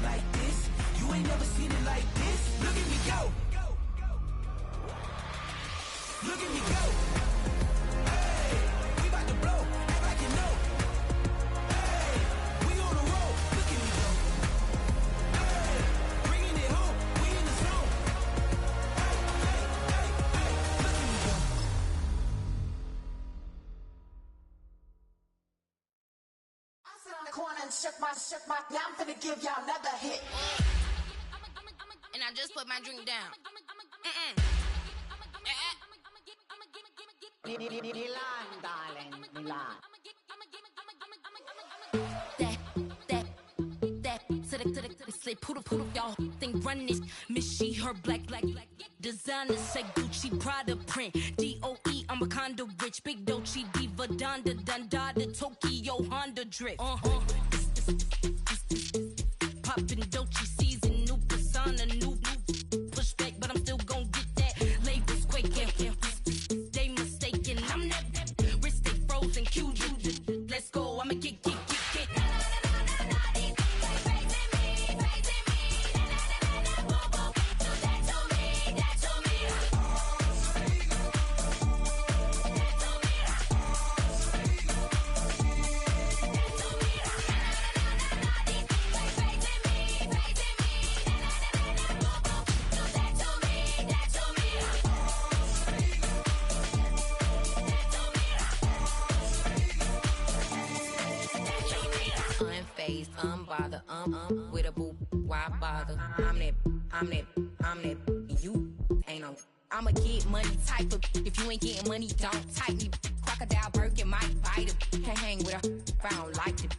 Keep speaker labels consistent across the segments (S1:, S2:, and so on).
S1: like this. You ain't never seen it like this. Look at me go. Look at me go. Hey, we about to blow. Act like you know. Hey, we on the road. Look at me go. Hey, bringing it home. We in the zone. Hey, look at me go.
S2: I sit on the corner and shook my. Now I'm finna give y'all another hit.
S3: And I just put my drink down.
S2: Milan, darling, Milan.
S3: That, slip, poodle, y'all think run this. Miss she, her black, designer, say Gucci, Prada print. DOE, I'm a condo rich, big Dolce, Diva, Donda, Dundada, Tokyo, Honda drip. Poppin' Dolce season, new persona, new pushback, but I'm still gon' get that. Labels quaking, they mistaken. I'm that wrist stay frozen, Q. Let's go, I'ma get. Unbothered, with a boo, why bother? I'm that, you ain't no. I'm a get money type of, if you ain't getting money, don't type me. Crocodile Birkin might bite him. Can't hang with her if I don't like it.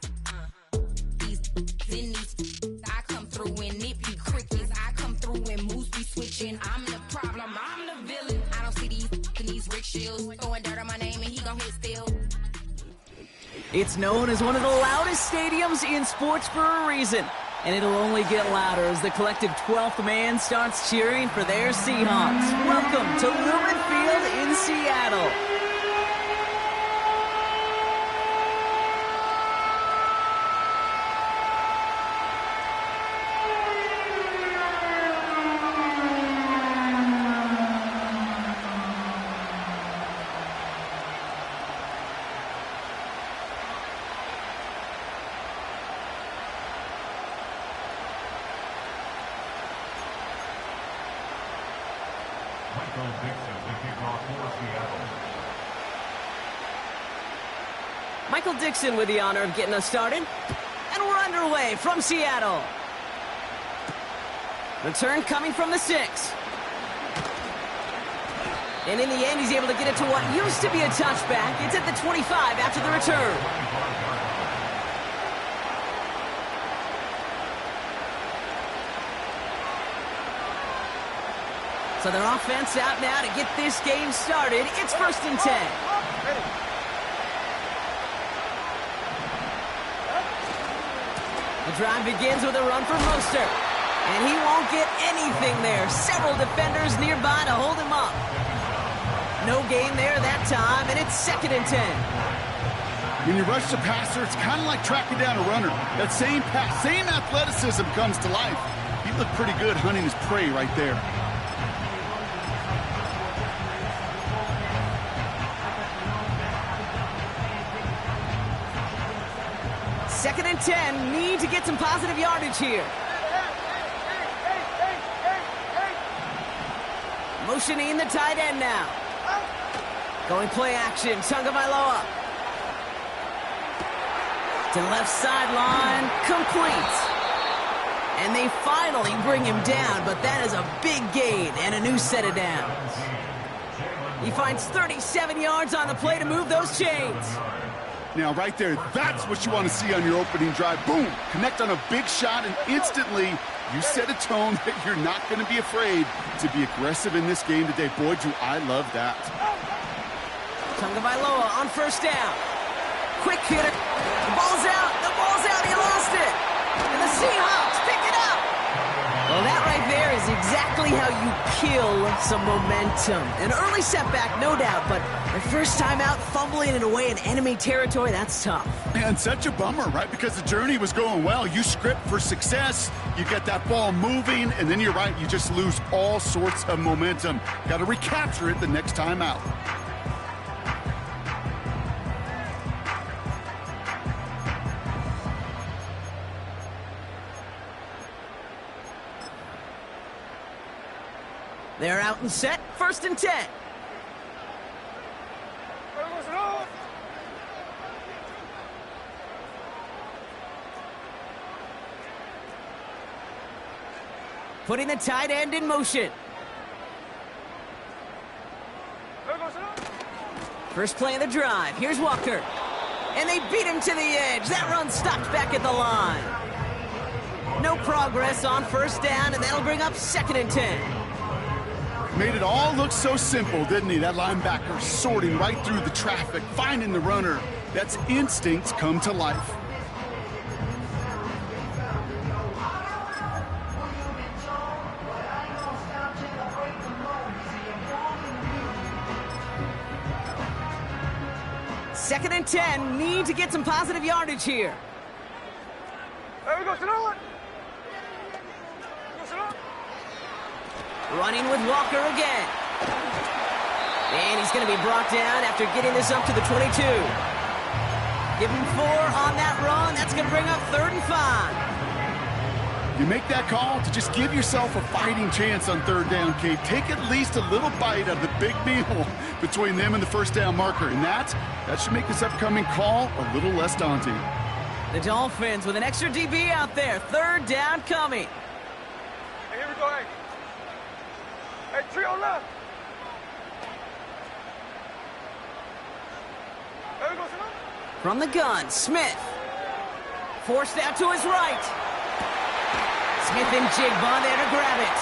S3: These, I come through and nip you crickets. I come through and moves be switching. I'm the problem, I'm the villain. I don't see these rickshaws throwing dirt on my name and he gon' hit still.
S4: It's known as one of the loudest stadiums in sports for a reason. And it'll only get louder as the collective 12th man starts cheering for their Seahawks. Welcome to Lumen Field in Seattle. Michael Dixon with the honor of getting us started. And we're underway from Seattle. Return coming from the 6. And in the end, he's able to get it to what used to be a touchback. It's at the 25 after the return. So their offense out now to get this game started. It's 1st and 10. The drive begins with a run for Mostert. And he won't get anything there. Several defenders nearby to hold him up. No gain there that time, and it's 2nd and 10.
S5: When you rush the passer, it's kind of like tracking down a runner. That same pass, same athleticism comes to life. He looked pretty good hunting his prey right there.
S4: Second and 10, need to get some positive yardage here. Motioning the tight end now. Going play action, Tagovailoa. To left sideline, complete. And they finally bring him down, but that is a big gain and a new set of downs. He finds 37 yards on the play to move those chains.
S5: Now, right there, that's what you want to see on your opening drive. Boom! Connect on a big shot, and instantly, you set a tone that you're not going to be afraid to be aggressive in this game today. Boy, do I love that.
S4: Tagovailoa on 1st down. Quick hitter. The ball's out. The ball's out. He lost it. And the Seahawks pick it up. Well, that right there is exactly exactly how you kill some momentum. An early setback, no doubt, but the first time out, fumbling it away in enemy territory, that's tough.
S5: And such a bummer, right? Because the journey was going well. You script for success, you get that ball moving, and then you're right, you just lose all sorts of momentum. Got to recapture it the next time out.
S4: They're out and set, 1st and 10. Putting the tight end in motion. First play of the drive. Here's Walker. And they beat him to the edge. That run stopped back at the line. No progress on 1st down, and that'll bring up 2nd and 10.
S5: Made it all look so simple, didn't he? That linebacker sorting right through the traffic, finding the runner. That's instincts come to life.
S4: Second and 10, need to get some positive yardage here.
S6: There we go,
S4: Running with Walker again. And he's going to be brought down after getting this up to the 22. Give him 4 on that run. That's going to bring up 3rd and 5.
S5: You make that call to just give yourself a fighting chance on 3rd down, Kate. Take at least a little bite of the big meal between them and the 1st down marker. And that should make this upcoming call a little less daunting.
S4: The Dolphins with an extra DB out there. 3rd down coming.
S6: Hey, here we go, hey. Hey, trio left. There we go,
S4: From the gun, Smith. Forced out to his right. Smith and Jigba there to grab it.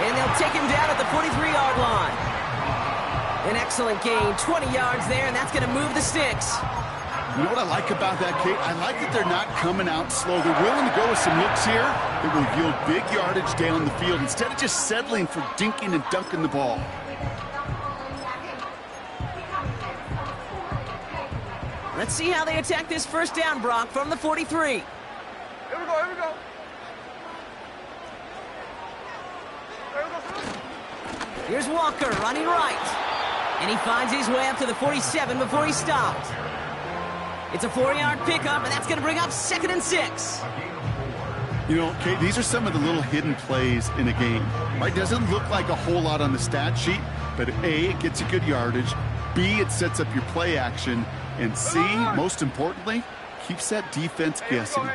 S4: And they'll take him down at the 43-yard line. An excellent gain, 20 yards there, and that's going to move the sticks.
S5: You know what I like about that, Kate? I like that they're not coming out slow. They're willing to go with some looks here that will yield big yardage down the field instead of just settling for dinking and dunking the ball.
S4: Let's see how they attack this 1st down, Brock, from the 43.
S6: Here we go, here we go.
S4: Here's Walker running right. And he finds his way up to the 47 before he stopped. It's a 4-yard pickup, and that's going to bring up 2nd and 6.
S5: You know, Kate, these are some of the little hidden plays in a game. Right? Doesn't look like a whole lot on the stat sheet, but A, it gets you good yardage. B, it sets up your play action. And C, most importantly, keeps that defense guessing.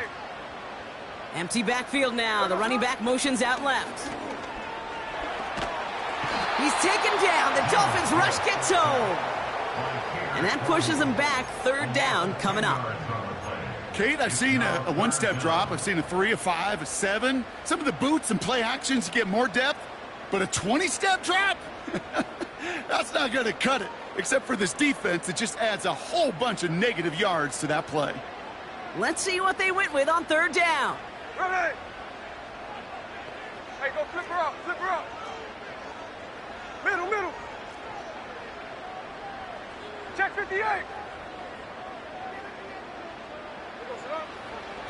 S4: Empty backfield now. The running back motions out left. He's taken down. The Dolphins rush gets home. And that pushes them back. 3rd down coming up.
S5: Kate, I've seen a 1-step drop. I've seen a 3, a 5, a 7. Some of the boots and play actions, you get more depth. But a 20-step drop? That's not going to cut it. Except for this defense, it just adds a whole bunch of negative yards to that play.
S4: Let's see what they went with on 3rd down.
S6: Ready? Hey, go flip her up, flip her up. Middle, middle. Check 58.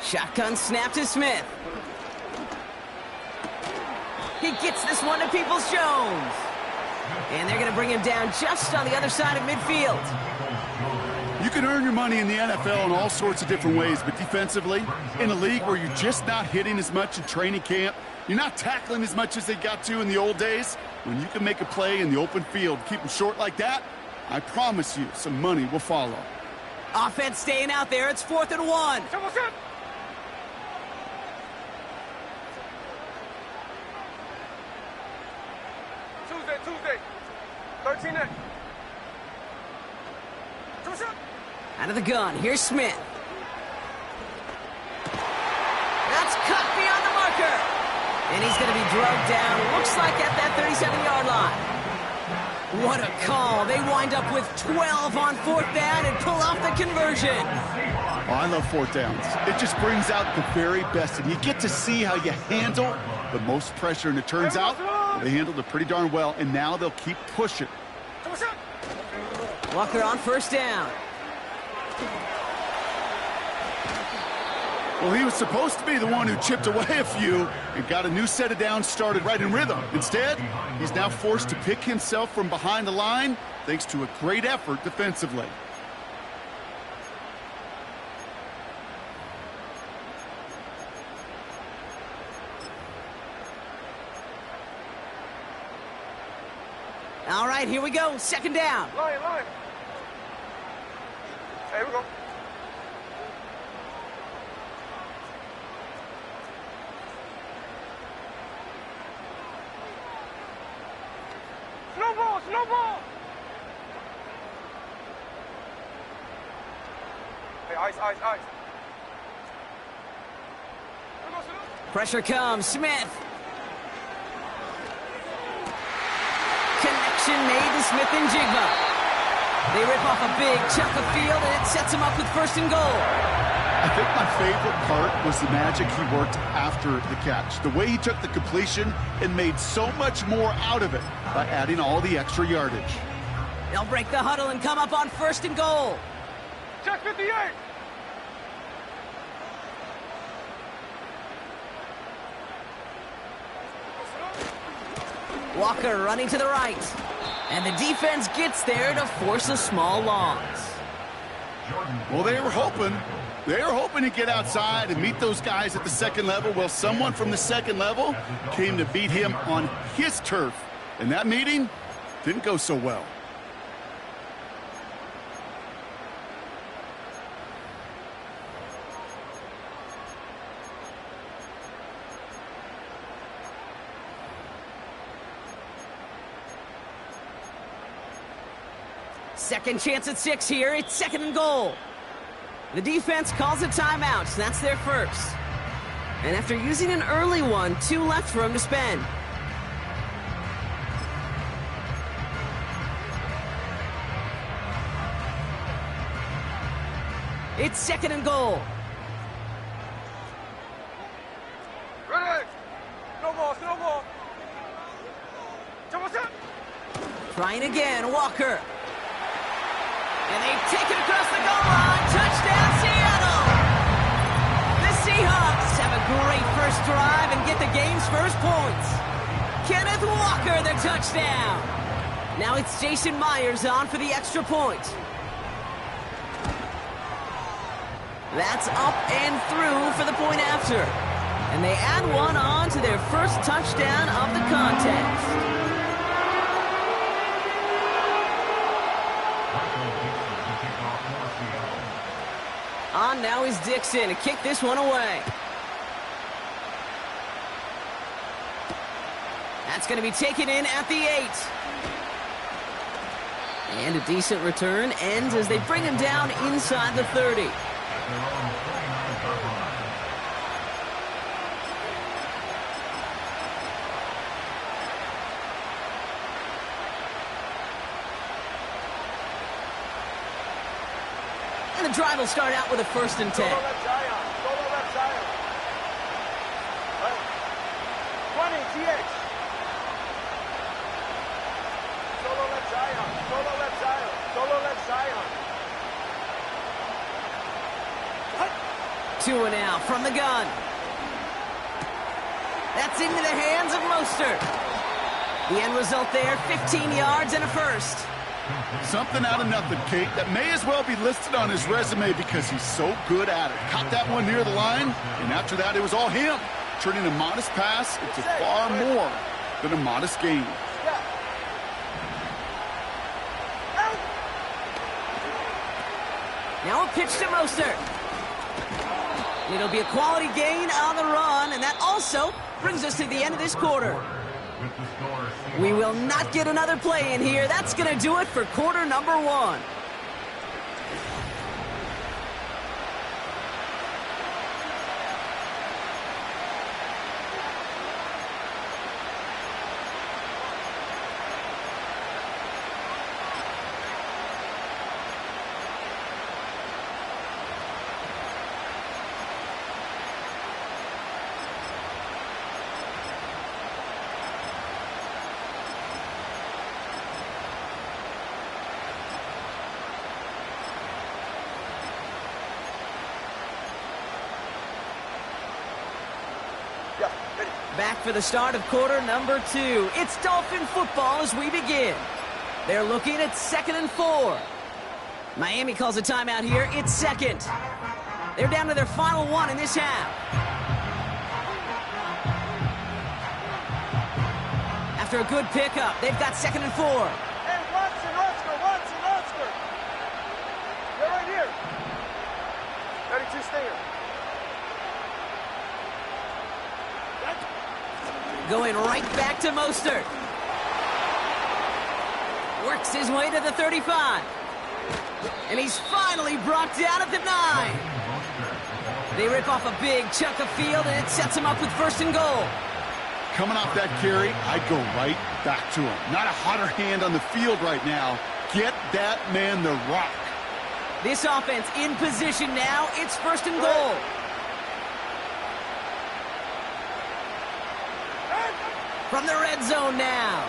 S4: Shotgun snap to Smith. He gets this one to Peoples-Jones. And they're going to bring him down just on the other side of midfield.
S5: You can earn your money in the NFL in all sorts of different ways, but defensively, in a league where you're just not hitting as much in training camp, you're not tackling as much as they got to in the old days, when you can make a play in the open field, keep them short like that, I promise you some money will follow.
S4: Offense staying out there. It's 4th and 1.
S6: Tuesday. 13-8.
S4: Out of the gun. Here's Smith. That's cut beyond the marker. And he's going to be drugged down. Looks like at that 37-yard line. What a call. They wind up with 12 on 4th down and pull off the conversion.
S5: Oh, I love 4th downs. It just brings out the very best, and you get to see how you handle the most pressure, and it turns out They handled it pretty darn well, and now they'll keep pushing.
S4: Walker on first down.
S5: Well, he was supposed to be the one who chipped away a few and got a new set of downs started right in rhythm. Instead, he's now forced to pick himself from behind the line thanks to a great effort defensively.
S4: All right, here we go. Second down.
S6: Line. Hey, here we go. Snowball! Hey, ice.
S4: Pressure comes. Smith. Connection made to Smith and Jigba. They rip off a big chunk of field, and it sets them up with first and goal.
S5: I think my favorite part was the magic he worked after the catch. The way he took the completion and made so much more out of it by adding all the extra yardage.
S4: They'll break the huddle and come up on first and goal.
S6: Check 58!
S4: Walker running to the right. And the defense gets there to force a small loss.
S5: Well, they were hoping to get outside and meet those guys at the second level. Well, someone from the second level came to beat him on his turf. And that meeting didn't go so well.
S4: Second chance at 6 here. It's second and goal. The defense calls a timeout, so that's their first. And after using an early one, 2 left for them to spend. It's second and goal.
S6: Ready! Snowball!
S4: Trying again, Walker. And they take it across the goal line. Touchdown, Seattle! The Seahawks have a great first drive and get the game's first points. Kenneth Walker, the touchdown. Now it's Jason Myers on for the extra point. That's up and through for the point after. And they add one on to their first touchdown of the contest. On now is Dixon to kick this one away. That's going to be taken in at the 8. And a decent return ends as they bring him down inside the 30. And the drive will start out with a 1st and 10.
S6: Solo left Zion. 20, TH. Solo left Zion.
S4: 2 and out from the gun. That's into the hands of Mostert. The end result there, 15 yards and a first.
S5: Something out of nothing, Kate, that may as well be listed on his resume because he's so good at it. Caught that one near the line, and after that, it was all him, turning a modest pass into far more than a modest gain.
S4: Now a pitch to Mostert. It'll be a quality gain on the run, and that also brings us to the end of this quarter. We will not get another play in here. That's going to do it for quarter number 1. Back for the start of quarter number 2. It's Dolphin football as we begin. They're looking at 2nd and 4. Miami calls a timeout here. It's second. They're down to their final one in this half. After a good pickup, they've got 2nd and 4.
S6: Hey, Watson, Oscar. They're right here. 32 Stinger.
S4: Going right back to Mostert. Works his way to the 35. And he's finally brought down at the 9. They rip off a big chunk of field, and it sets him up with 1st and goal.
S5: Coming off that carry, I'd go right back to him. Not a hotter hand on the field right now. Get that man the rock.
S4: This offense in position now. It's 1st and goal. From the red zone now.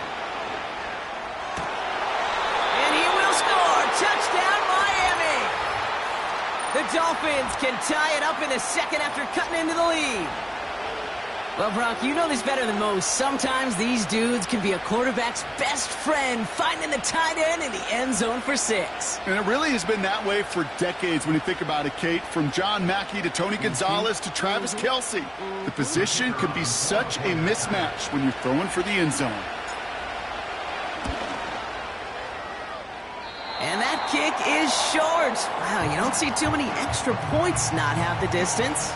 S4: And he will score. Touchdown, Miami. The Dolphins can tie it up in the second after cutting into the lead. Well, Brock, you know this better than most. Sometimes these dudes can be a quarterback's best friend, finding the tight end in the end zone for 6.
S5: And it really has been that way for decades when you think about it, Kate. From John Mackey to Tony Gonzalez to Travis Kelce. The position can be such a mismatch when you're throwing for the end zone.
S4: And that kick is short. Wow, you don't see too many extra points not have the distance.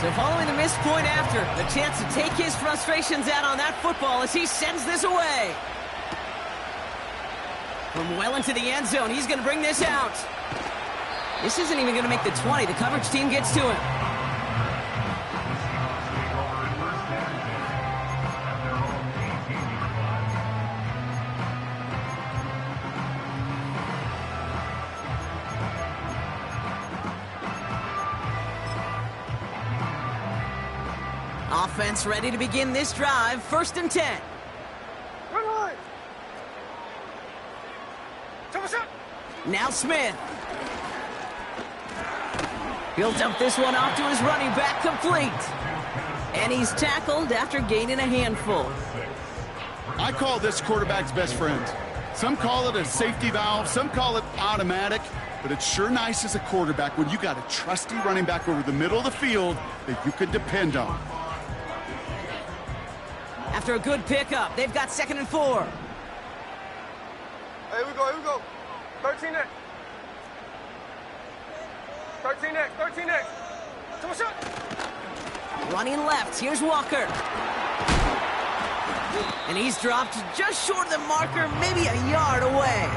S4: So following the missed point after, the chance to take his frustrations out on that football as he sends this away. From well into the end zone, he's going to bring this out. This isn't even going to make the 20. The coverage team gets to him. Offense ready to begin this drive. 1st and 10. Now Smith. He'll dump this one off to his running back, complete. And he's tackled after gaining a handful.
S5: I call this quarterback's best friend. Some call it a safety valve, some call it automatic, but it's sure nice as a quarterback when you got a trusty running back over the middle of the field that you can depend on.
S4: After a good pickup, they've got 2nd and 4.
S6: Hey, here we go. 13 next. 13 next. Come on, shot.
S4: Running left, here's Walker. And he's dropped just short of the marker, maybe a yard away.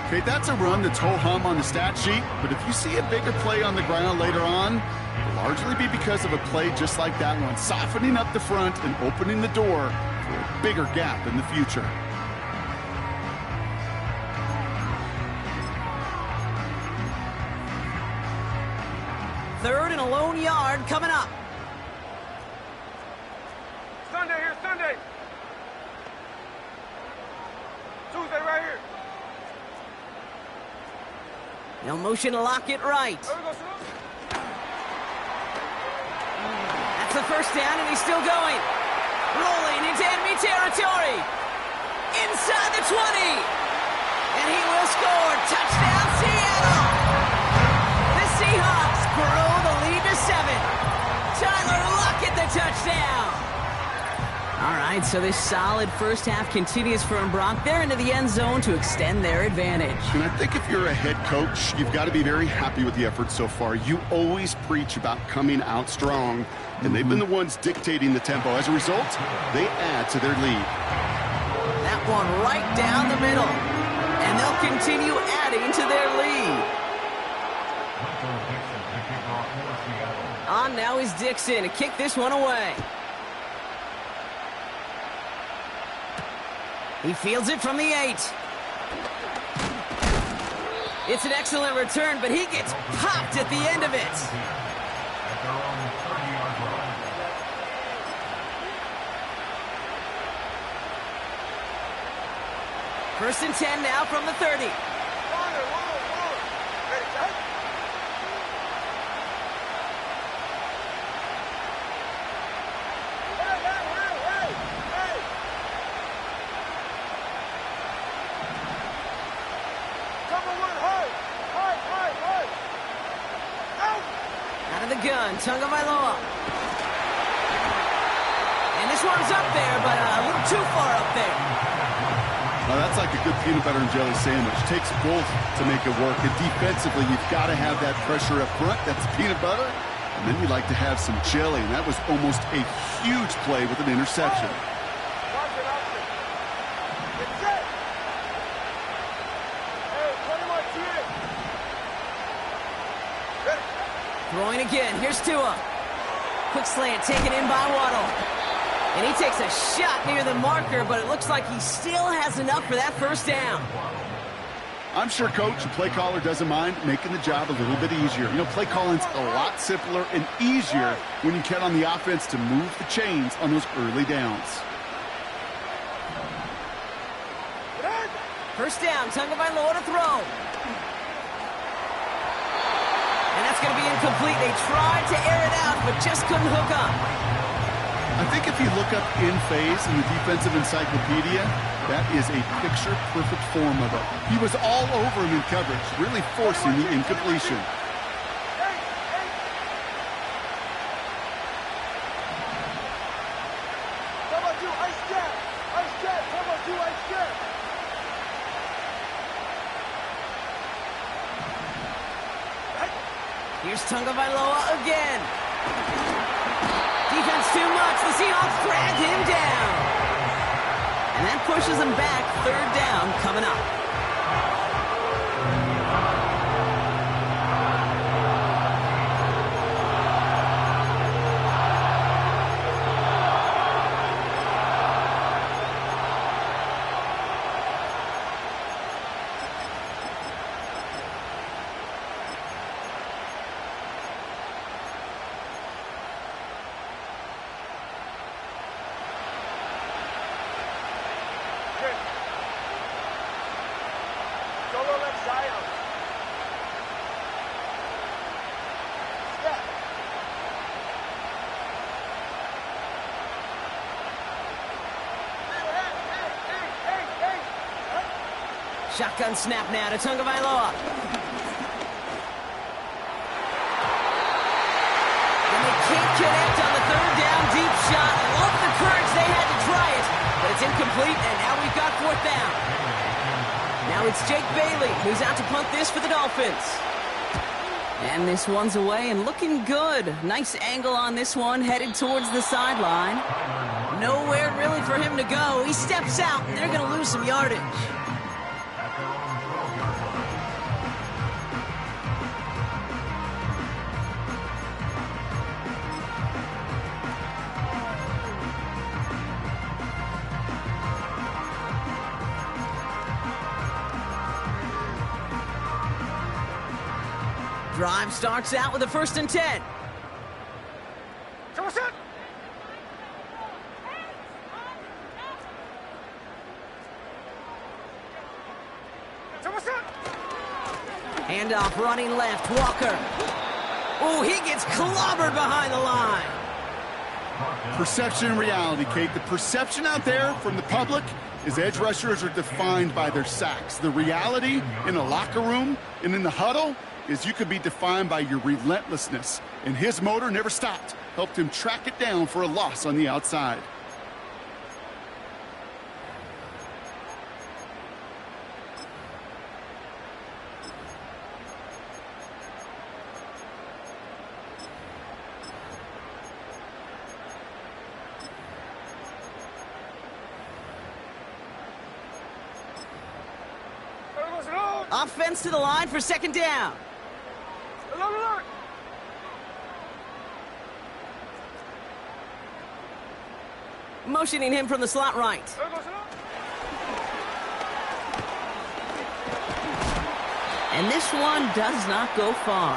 S5: Okay, that's a run that's ho-hum on the stat sheet, but if you see a bigger play on the ground later on, it'll largely be because of a play just like that one, softening up the front and opening the door for a bigger gap in the future.
S4: Third and a lone yard coming up.
S6: Sunday. Tuesday right here.
S4: No motion to lock it right.
S6: There we go,
S4: That's the 1st down, and he's still going. Rolling into enemy territory. Inside the 20. And he will score. Touchdown, Seattle. The Seahawks grow the lead to 7. Tyler Lockett the touchdown. All right, so this solid first half continues for Brock. They're into the end zone to extend their advantage.
S5: And I think if you're a head coach, you've got to be very happy with the effort so far. You always preach about coming out strong, and they've been the ones dictating the tempo. As a result, they add to their lead.
S4: That one right down the middle, and they'll continue adding to their lead. On now is Dixon to kick this one away. He fields it from the 8. It's an excellent return, but he gets popped at the end of it. First and 10 now from the 30. Out of the gun, Tagovailoa. And this one's up there, but a little too far up there.
S5: Well, that's like a good peanut butter and jelly sandwich. Takes both to make it work. And defensively, you've got to have that pressure up front. That's peanut butter. And then you like to have some jelly. And that was almost a huge play with an interception.
S4: Throwing again. Here's Tua. Quick slant taken in by Waddle. And he takes a shot near the marker, but it looks like he still has enough for that first down.
S5: I'm sure coach and play caller doesn't mind making the job a little bit easier. You know, play calling's a lot simpler and easier when you count on the offense to move the chains on those early downs.
S4: First down, Tagovailoa to throw. And that's going to be incomplete. They tried to air it out, but just couldn't hook up.
S5: I think if you look up in phase in the defensive encyclopedia, that is a picture-perfect form of it. He was all over him in coverage, really forcing the incompletion.
S4: Here's Tagovailoa again. Defense too much. The Seahawks drag him down. And that pushes him back. Third down coming up. Shotgun snap now to Tagovailoa. And they can't connect on the third down deep shot. Love the courage they had to try it, but it's incomplete, and now we've got fourth down. Now it's Jake Bailey who's out to punt this for the Dolphins. And this one's away and looking good. Nice angle on this one, headed towards the sideline. Nowhere really for him to go. He steps out, and they're going to lose some yardage. Drive starts out with a first and 10. Handoff running left, Walker. Oh, he gets clobbered behind the line.
S5: Perception and reality, Kate. The perception out there from the public is edge rushers are defined by their sacks. The reality in a locker room and in the huddle is you could be defined by your relentlessness. And his motor never stopped. Helped him track it down for a loss on the outside.
S4: Offense to the line for second down. Motioning him from the slot right. And this one does not go far.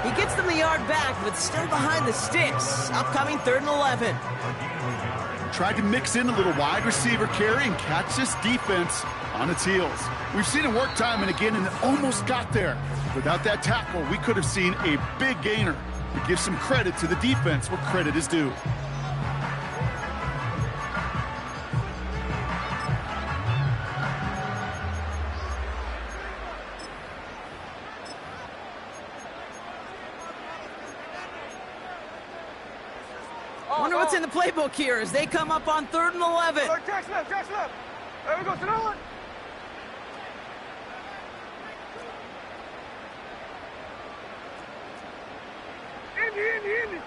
S4: He gets them the yard back, but still behind the sticks. Upcoming 3rd and 11.
S5: tried to mix in a little wide receiver carry and catch this defense on its heels. We've seen it work time and again, and it almost got there. Without that tackle, we could have seen a big gainer. To give some credit to the defense where credit is due.
S4: Wonder what's in the playbook here as they come up on 3rd and 11.
S6: Jack's left, Jack's left. There we go, to that one. Indy.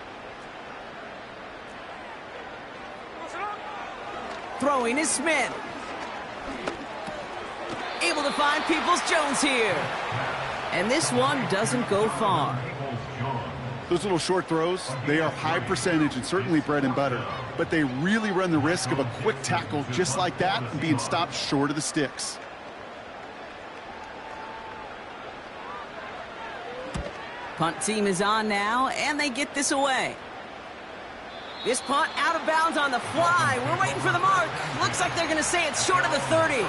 S4: Throwing is Smith. Able to find Peoples-Jones here. And this one doesn't go far.
S5: Those little short throws, they are high percentage and certainly bread and butter. But they really run the risk of a quick tackle just like that and being stopped short of the sticks.
S4: Punt team is on now, and they get this away. This punt out of bounds on the fly. We're waiting for the mark. Looks like they're going to say it's short of the 30.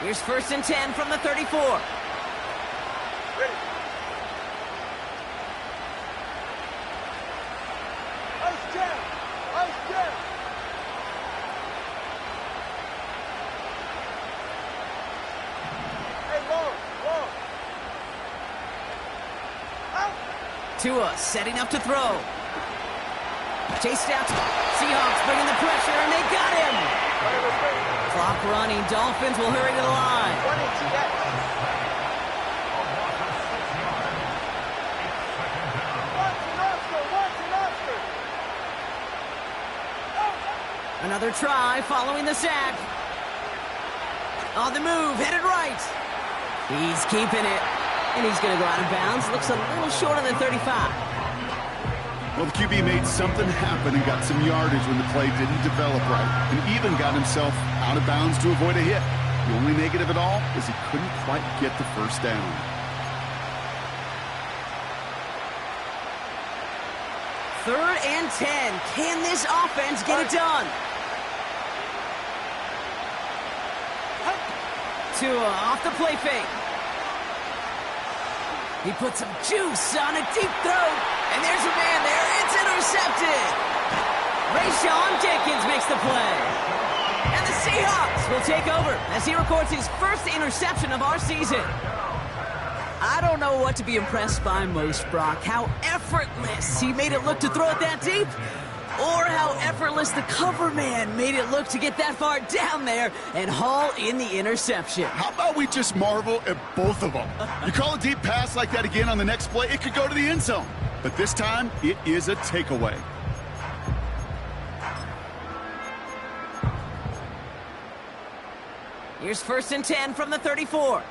S4: Here's 1st and 10 from the 34. Tua setting up to throw. Chased out. Seahawks bringing the pressure, and they got him. Clock running. Dolphins will hurry to the line. Another try following the sack. On the move, headed right. He's keeping it. And he's going to go out of bounds. Looks a little short on the 35.
S5: Well, the QB made something happen and got some yardage when the play didn't develop right, and even got himself out of bounds to avoid a hit. The only negative at all is he couldn't quite get the first down.
S4: Third and 10. Can this offense get it done? Tua off the play fake. He puts some juice on a deep throw, and there's a man there. It's intercepted. Rayshawn Jenkins makes the play. And the Seahawks will take over as he records his first interception of our season. I don't know what to be impressed by most, Brock. How effortless he made it look to throw it that deep, or how effortless the cover man made it look to get that far down there and haul in the interception.
S5: How about we just marvel at both of them? You call a deep pass like that again on the next play, it could go to the end zone. But this time, it is a takeaway.
S4: Here's 1st and 10 from the 34.
S6: Hey,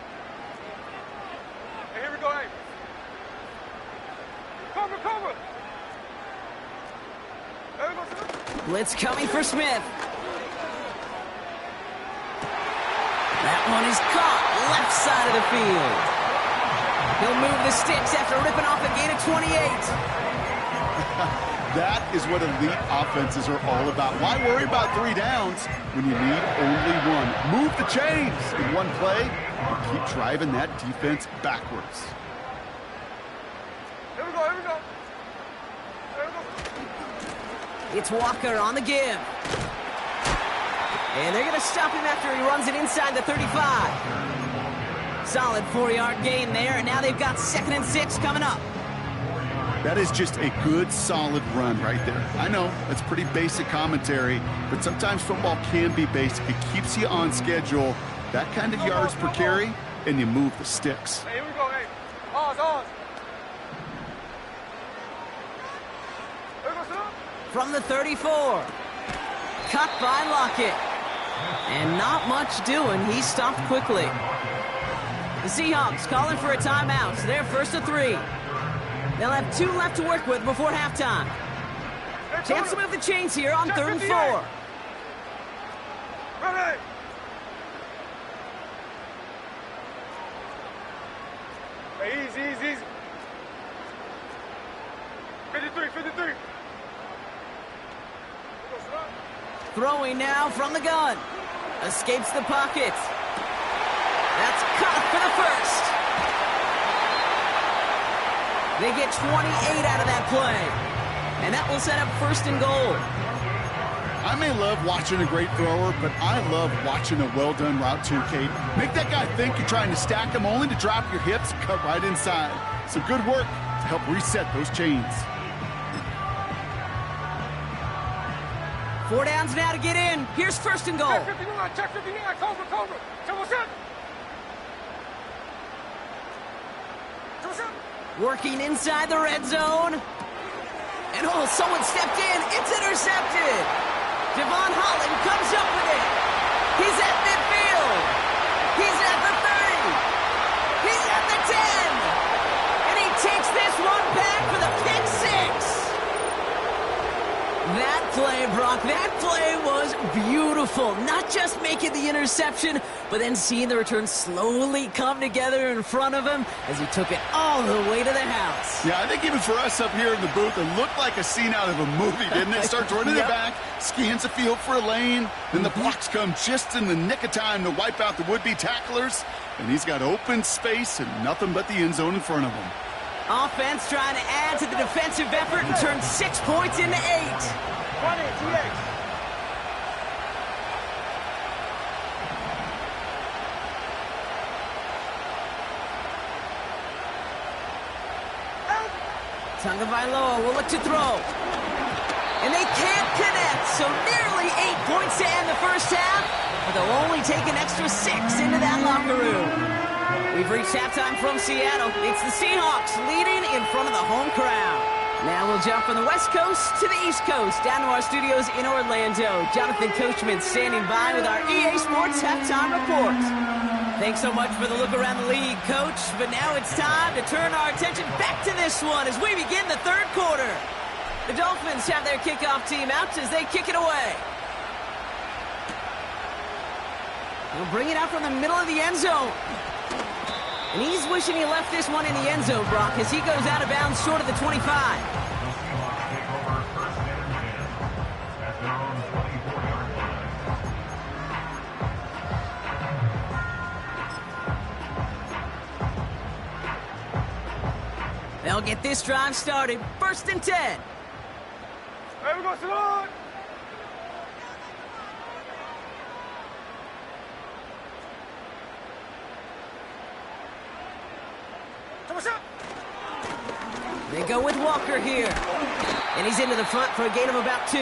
S6: here we go, hey. Cover. There we go, sir.
S4: Blitz coming for Smith. That one is caught left side of the field. He'll move the sticks after ripping off a gain of 28.
S5: That is what elite offenses are all about. Why worry about 3 downs when you need only one? Move the chains in one play and keep driving that defense backwards.
S6: Here we go.
S4: It's Walker on the give. And they're going to stop him after he runs it inside the 35. Solid 4-yard gain there, and now they've got 2nd and 6 coming up.
S5: That is just a good, solid run right there. I know, that's pretty basic commentary, but sometimes football can be basic. It keeps you on schedule, that kind of yards per carry, and you move the sticks.
S6: Hey, here we go, hey. Oz. There we go, sir.
S4: From the 34. Cut by Lockett. And not much doing. He stopped quickly. The Seahawks calling for a timeout. So they're 1st and 3. They'll have 2 left to work with before halftime. Chance to move the chains here on 3rd and 4.
S6: Ready. Hey, easy, easy, easy. 53, 53.
S4: Throwing now from the gun. Escapes the pocket. That's caught for the first. They get 28 out of that play. And that will set up 1st and goal.
S5: I may love watching a great thrower, but I love watching a well-done route too, Kate. Make that guy think you're trying to stack him only to drop your hips and cut right inside. So good work to help reset those chains.
S4: 4 downs now to get in. Here's 1st and goal.
S6: Check 59, Cobra, Cobra. Triple set. Triple set.
S4: Working inside the red zone. And oh, someone stepped in. It's intercepted. Devon Holland comes up with it. He's at midfield. He's at the 30. He's at the 10. And he takes this one back for the pick 6. That play, Brock, that play was beautiful. Not just making the interception, but then seeing the return slowly come together in front of him as he took it all the way to the house.
S5: Yeah, I think even for us up here in the booth, it looked like a scene out of a movie, didn't it? Starts running it back, scans the field for a lane, then the blocks come just in the nick of time to wipe out the would-be tacklers, and he's got open space and nothing but the end zone in front of him.
S4: Offense trying to add to the defensive effort and turn 6 points into 8.
S6: 20, TX.
S4: Tagovailoa will look to throw. And they can't connect, so nearly 8 points to end the first half, but they'll only take an extra 6 into that locker room. We've reached halftime from Seattle. It's the Seahawks leading in front of the home crowd. Now we'll jump from the West Coast to the East Coast, down to our studios in Orlando. Jonathan Coachman standing by with our EA Sports Halftime Report. Thanks so much for the look around the league, Coach. But now it's time to turn our attention back to this one as we begin the 3rd quarter. The Dolphins have their kickoff team out as they kick it away. They'll bring it out from the middle of the end zone. And he's wishing he left this one in the end zone, Brock, as he goes out of bounds short of the 25. They'll get this drive started. 1st and 10.
S6: Hey, we go, Salon.
S4: They go with Walker here. And he's into the front for a gain of about 2.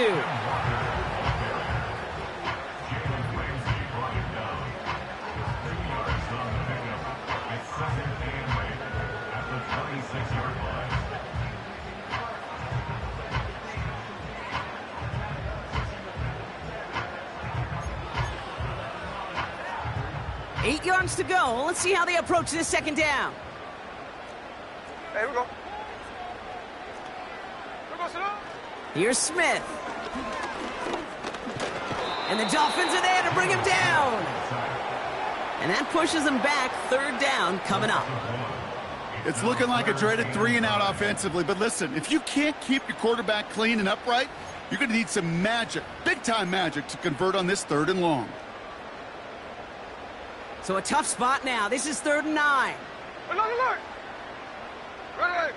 S4: Eight yards to go. Let's see how they approach this 2nd down.
S6: Hey, we go.
S4: Here's Smith. And the Dolphins are there to bring him down. And that pushes them back. 3rd down coming up.
S5: It's looking like a dreaded 3-and-out offensively, but listen, if you can't keep your quarterback clean and upright, you're going to need some magic, big-time magic, to convert on this 3rd and long.
S4: So a tough spot now. This is 3rd and 9.
S6: Look. Ready.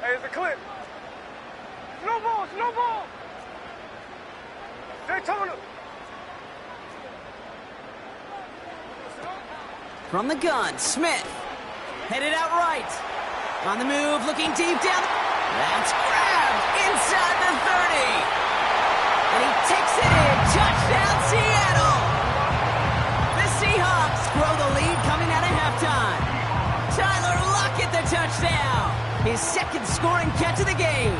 S6: Hey, it's a clip. No ball. Daytona.
S4: From the gun, Smith. Headed out right. On the move, looking deep down. That's grabbed inside the 30. And he takes it in. Touchdown, Seattle. The Seahawks grow the lead coming out of halftime. Tyler Lockett, the touchdown. His 2nd scoring catch of the game.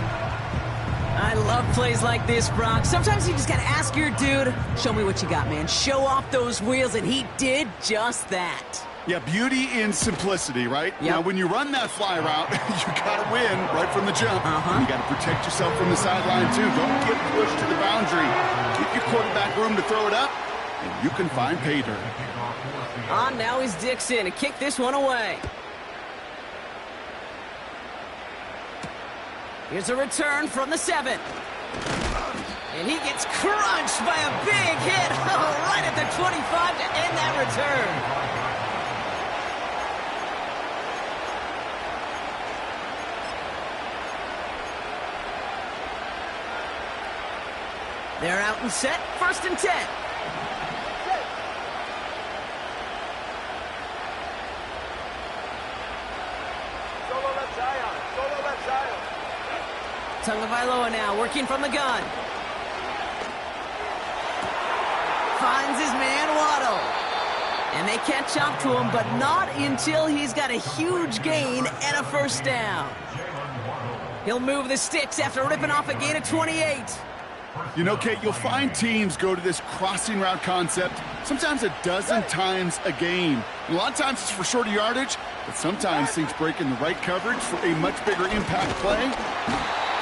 S4: I love plays like this, Brock. Sometimes you just got to ask your dude, show me what you got, man. Show off those wheels, and he did just that.
S5: Yeah, beauty in simplicity, right?
S4: Yep.
S5: Now, when you run that fly route, you got to win right from the jump. You got to protect yourself from the sideline, too. Don't get pushed to the boundary. Give your quarterback room to throw it up, and you can find pay dirt.
S4: On now is Dixon to kick this one away. Here's a return from the 7. And he gets crunched by a big hit right at the 25 to end that return. They're out and set, 1st and 10. Tagovailoa now working from the gun. Finds his man Waddle. And they catch up to him, but not until he's got a huge gain and a 1st down. He'll move the sticks after ripping off a gain of 28.
S5: You know, Kate, you'll find teams go to this crossing route concept sometimes a dozen times a game. And a lot of times it's for shorter yardage, but sometimes things break in the right coverage for a much bigger impact play.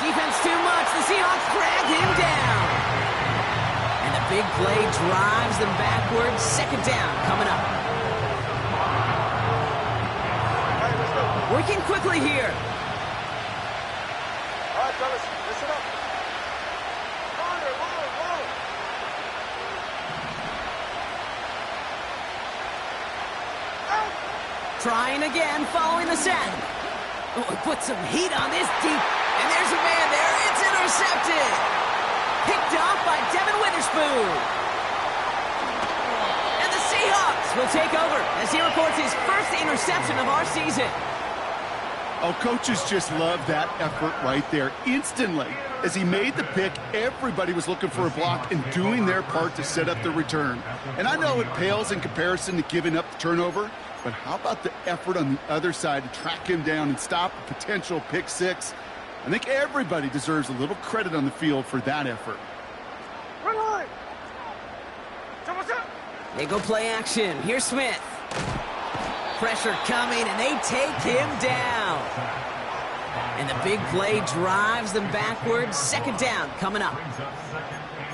S4: Defense too much. The Seahawks drag him down. And the big play drives them backwards. 2nd down coming up. Working quickly here.
S6: All right, fellas, listen up.
S4: Trying again, following the sack. Oh, put some heat on this deep. And there's a man there. It's intercepted. Picked off by Devin Witherspoon. And the Seahawks will take over as he records his 1st interception of our season.
S5: Oh, coaches just love that effort right there. Instantly, as he made the pick, everybody was looking for a block and doing their part to set up the return. And I know it pales in comparison to giving up the turnover, but how about the effort on the other side to track him down and stop a potential pick 6? I think everybody deserves a little credit on the field for that effort.
S4: They go play action. Here's Smith. Pressure coming, and they take him down. And the big play drives them backwards. 2nd down coming up.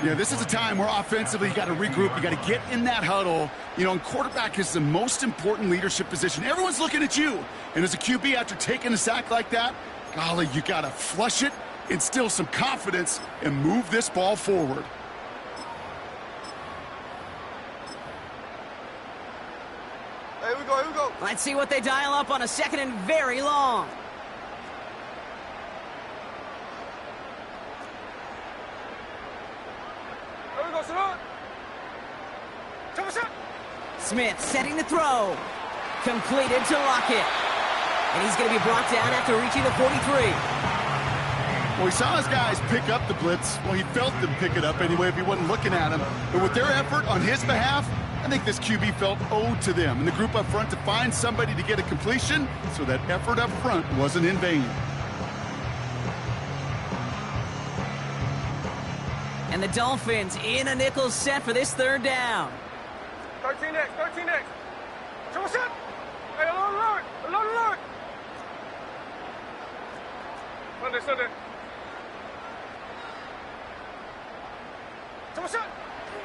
S5: Yeah, this is a time where offensively you got to regroup. You got to get in that huddle. You know, and quarterback is the most important leadership position. Everyone's looking at you. And as a QB, after taking a sack like that, golly, you got to flush it, instill some confidence, and move this ball forward.
S6: Here we go, here we go.
S4: Let's see what they dial up on a 2nd and very long.
S6: Here we go, Sarah.
S4: Smith setting the throw. Completed to Lockett. And he's going to be brought down after reaching the 43.
S5: Well, he saw his guys pick up the blitz. Well, he felt them pick it up anyway if he wasn't looking at him. But with their effort on his behalf, I think this QB felt owed to them and the group up front to find somebody to get a completion so that effort up front wasn't in vain.
S4: And the Dolphins in a nickel set for this 3rd down.
S6: 13 next, 13 next. Hey, alert. Sunday.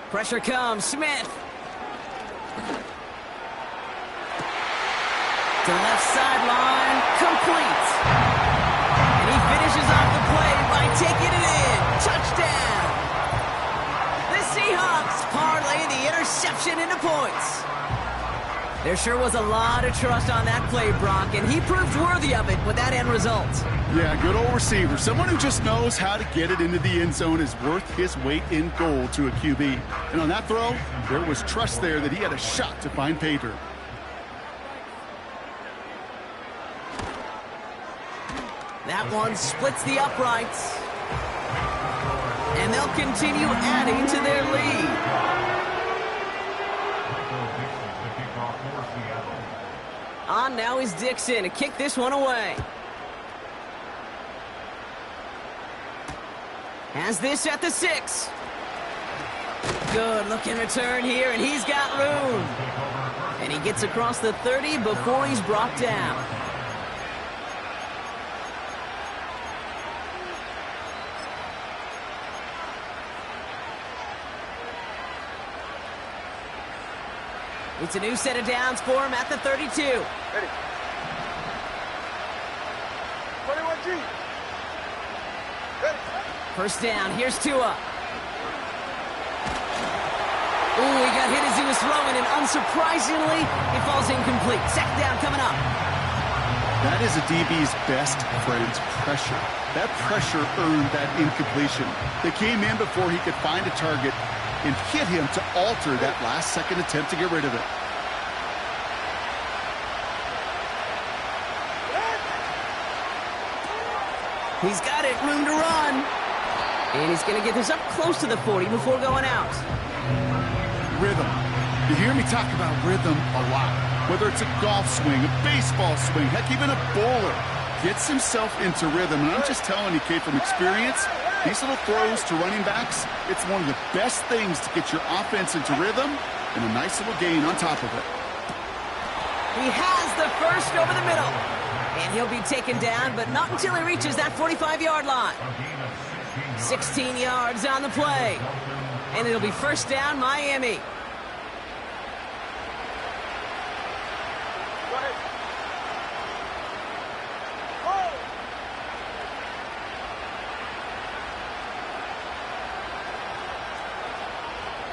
S4: Pressure comes. Smith. To the left sideline. Complete. And he finishes off the play by taking it in. Touchdown. The Seahawks parlay the interception into points. There sure was a lot of trust on that play, Brock, and he proved worthy of it with that end result.
S5: Yeah, good old receiver. Someone who just knows how to get it into the end zone is worth his weight in gold to a QB. And on that throw, there was trust there that he had a shot to find pay dirt.
S4: That one splits the uprights. And they'll continue adding to their lead. On now is Dixon to kick this one away. Has this at the 6. Good looking return here, and he's got room. And he gets across the 30 before he's brought down. It's a new set of downs for him at the 32.
S6: Ready. 21G. Ready.
S4: First down, here's Tua. Ooh, he got hit as he was throwing, and unsurprisingly, he falls incomplete. Second down coming up.
S5: That is a DB's best friend, pressure. That pressure earned that incompletion. They came in before he could find a target and hit him to alter that last-second attempt to get rid of it.
S4: He's got it, room to run. And he's going to get this up close to the 40 before going out.
S5: Rhythm. You hear me talk about rhythm a lot. Whether it's a golf swing, a baseball swing, heck, even a bowler gets himself into rhythm. And I'm just telling you, Kate, from experience, these little throws to running backs, it's one of the best things to get your offense into rhythm and a nice little gain on top of it.
S4: He has the first over the middle. And he'll be taken down, but not until he reaches that 45-yard line. 16 yards on the play. And it'll be first down, Miami.
S6: Go ahead. Oh.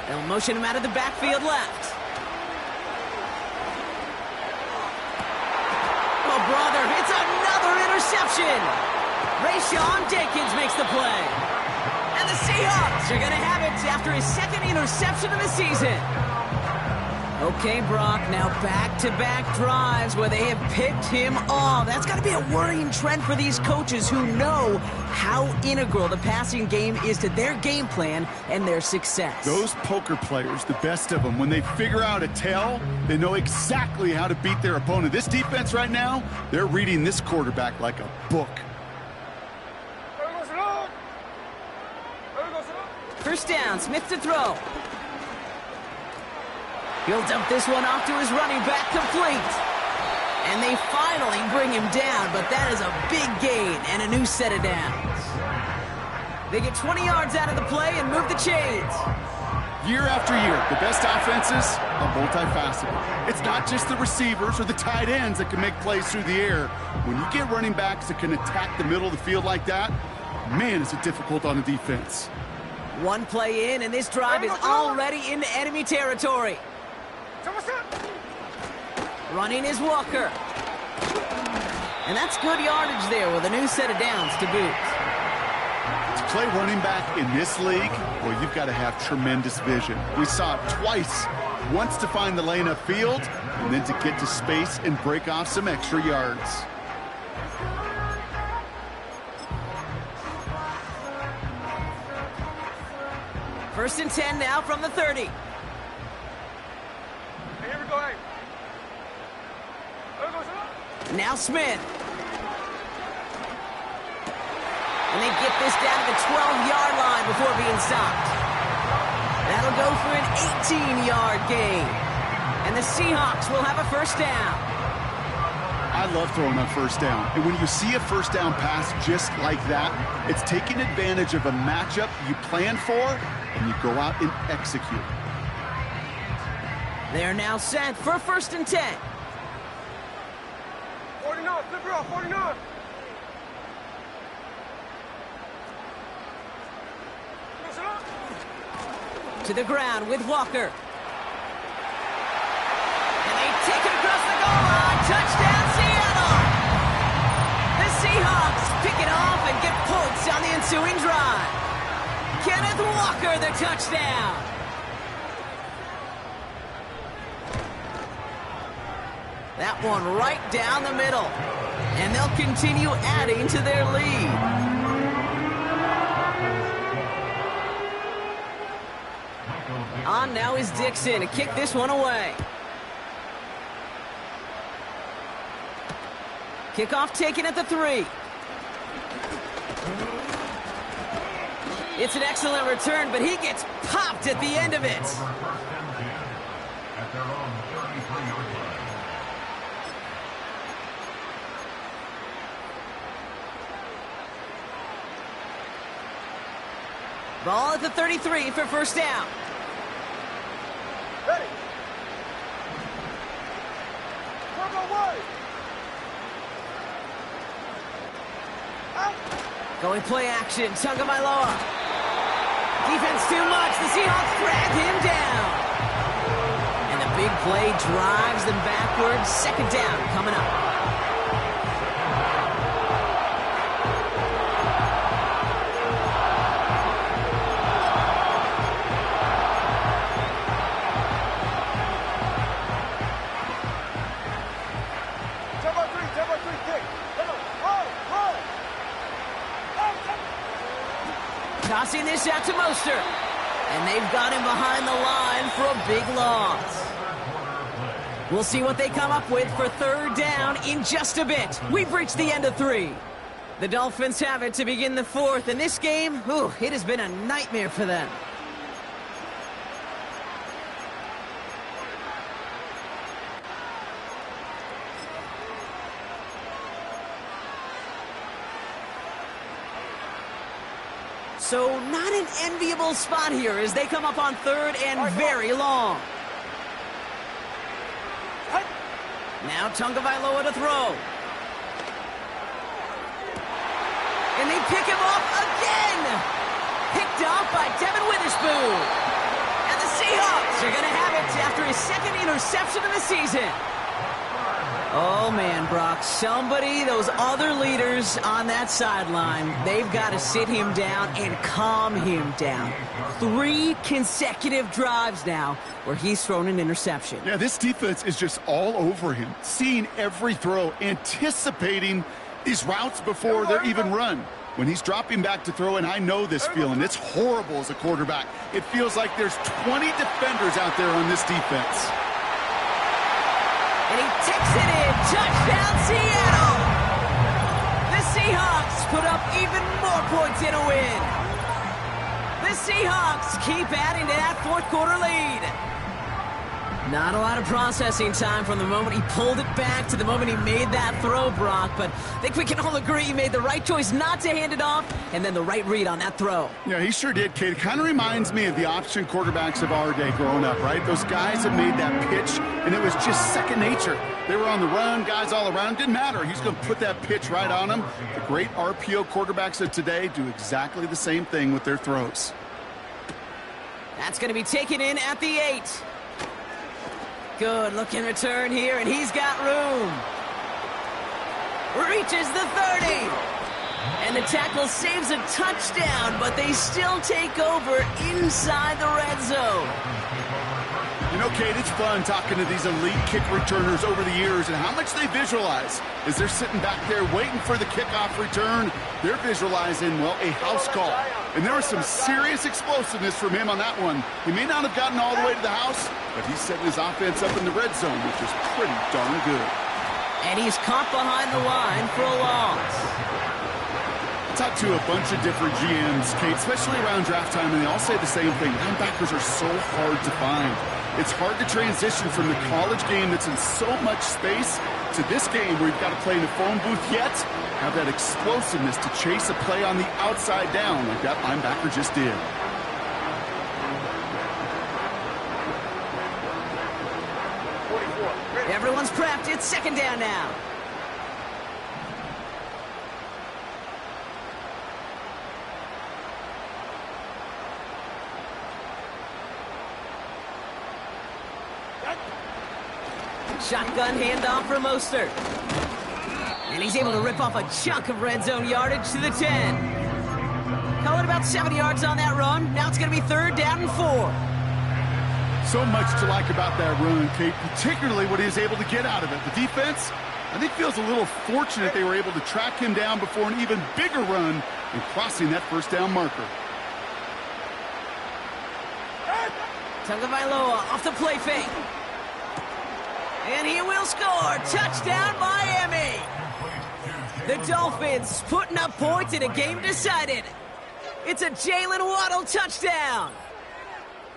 S4: They'll motion him out of the backfield left. Oh, brother, it's another interception. Rayshon Jenkins makes the play. And the Seahawks are going to have it after his second interception of the season. Okay, Brock, now back-to-back drives where they have picked him off. That's got to be a worrying trend for these coaches who know how integral the passing game is to their game plan and their success.
S5: Those poker players, the best of them, when they figure out a tell, they know exactly how to beat their opponent. This defense right now, they're reading this quarterback like a book.
S4: First down, Smith to throw. He'll dump this one off to his running back, complete. And they finally bring him down, but that is a big gain and a new set of downs. They get 20 yards out of the play and move the chains.
S5: Year after year, the best offenses are multifaceted. It's not just the receivers or the tight ends that can make plays through the air. When you get running backs that can attack the middle of the field like that, man, is it difficult on the defense.
S4: One play in, and this drive is already into enemy territory. Running is Walker. And that's good yardage there with a new set of downs to boot.
S5: To play running back in this league, well, you've got to have tremendous vision. We saw it twice. Once to find the lane upfield, and then to get to space and break off some extra yards.
S4: First and 10 now from the 30.
S6: Hey, here we go, hey.
S4: Now Smith. And they get this down to the 12-yard line before being stopped. That'll go for an 18-yard gain. And the Seahawks will have a first down.
S5: I love throwing on first down. And when you see a first down pass just like that, it's taking advantage of a matchup you plan for, and you go out and execute.
S4: They're now set for first and 10.
S6: 49, flip her off, 49.
S4: To the ground with Walker. And they take it across the goal line. Touchdown, Seattle! The Seahawks pick it off and get points on the ensuing drive. Kenneth Walker, the touchdown. That one right down the middle. And they'll continue adding to their lead. On now is Dixon to kick this one away. Kickoff taken at the 3. It's an excellent return, but he gets popped at the end of it. Ball at the 33 for first down.
S6: Ready.
S4: Going play action, Tagovailoa. Defense too much, the Seahawks drag him down. And the big play drives them backwards. Second down coming up. Tossing this out to Mostert. And they've got him behind the line for a big loss. We'll see what they come up with for third down in just a bit. We've reached the end of 3. The Dolphins have it to begin the 4th. And this game, it has been a nightmare for them. So not an enviable spot here as they come up on third and very long. Now Tagovailoa to throw. And they pick him off again. Picked off by Devin Witherspoon. And the Seahawks are going to have it after his second interception of the season. Oh, man, Brock, those other leaders on that sideline, they've got to sit him down and calm him down. 3 consecutive drives now where he's thrown an interception.
S5: Yeah, this defense is just all over him, seeing every throw, anticipating these routes before they're even run. When he's dropping back to throw, and I know this feeling, it's horrible as a quarterback. It feels like there's 20 defenders out there on this defense.
S4: And he takes it in. Touchdown, Seattle! The Seahawks put up even more points in a win. The Seahawks keep adding to that fourth quarter lead. Not a lot of processing time from the moment he pulled it back to the moment he made that throw, Brock. But I think we can all agree he made the right choice not to hand it off, and then the right read on that throw.
S5: Yeah, he sure did, Kate. It kind of reminds me of the option quarterbacks of our day growing up, right? Those guys that made that pitch, and it was just second nature. They were on the run, guys all around. Didn't matter. He's going to put that pitch right on them. The great RPO quarterbacks of today do exactly the same thing with their throws.
S4: That's going to be taken in at the 8. Good looking return here, and he's got room. Reaches the 30. And the tackle saves a touchdown, but they still take over inside the red zone.
S5: You know, Kate, it's fun talking to these elite kick returners over the years and how much they visualize. As they're sitting back there waiting for the kickoff return, they're visualizing, well, a house call. And there was some serious explosiveness from him on that one. He may not have gotten all the way to the house, but he's setting his offense up in the red zone, which is pretty darn good.
S4: And he's caught behind the line for a loss.
S5: I talked to a bunch of different GMs, Kate, especially around draft time, and they all say the same thing. Linebackers are so hard to find. It's hard to transition from the college game that's in so much space to this game where you've got to play in the phone booth yet have that explosiveness to chase a play on the outside down like that linebacker just did.
S4: Everyone's prepped. It's second down now. Shotgun handoff for Mostert. And he's able to rip off a chunk of red zone yardage to the 10. Call it about 70 yards on that run. Now it's going to be third down and 4.
S5: So much to like about that run, Kate, particularly what he was able to get out of it. The defense, I think, feels a little fortunate they were able to track him down before an even bigger run and crossing that first down marker.
S4: Tagovailoa off the play fake. And he will score. Touchdown, Miami. The Dolphins putting up points in a game decided. It's a Jalen Waddle touchdown.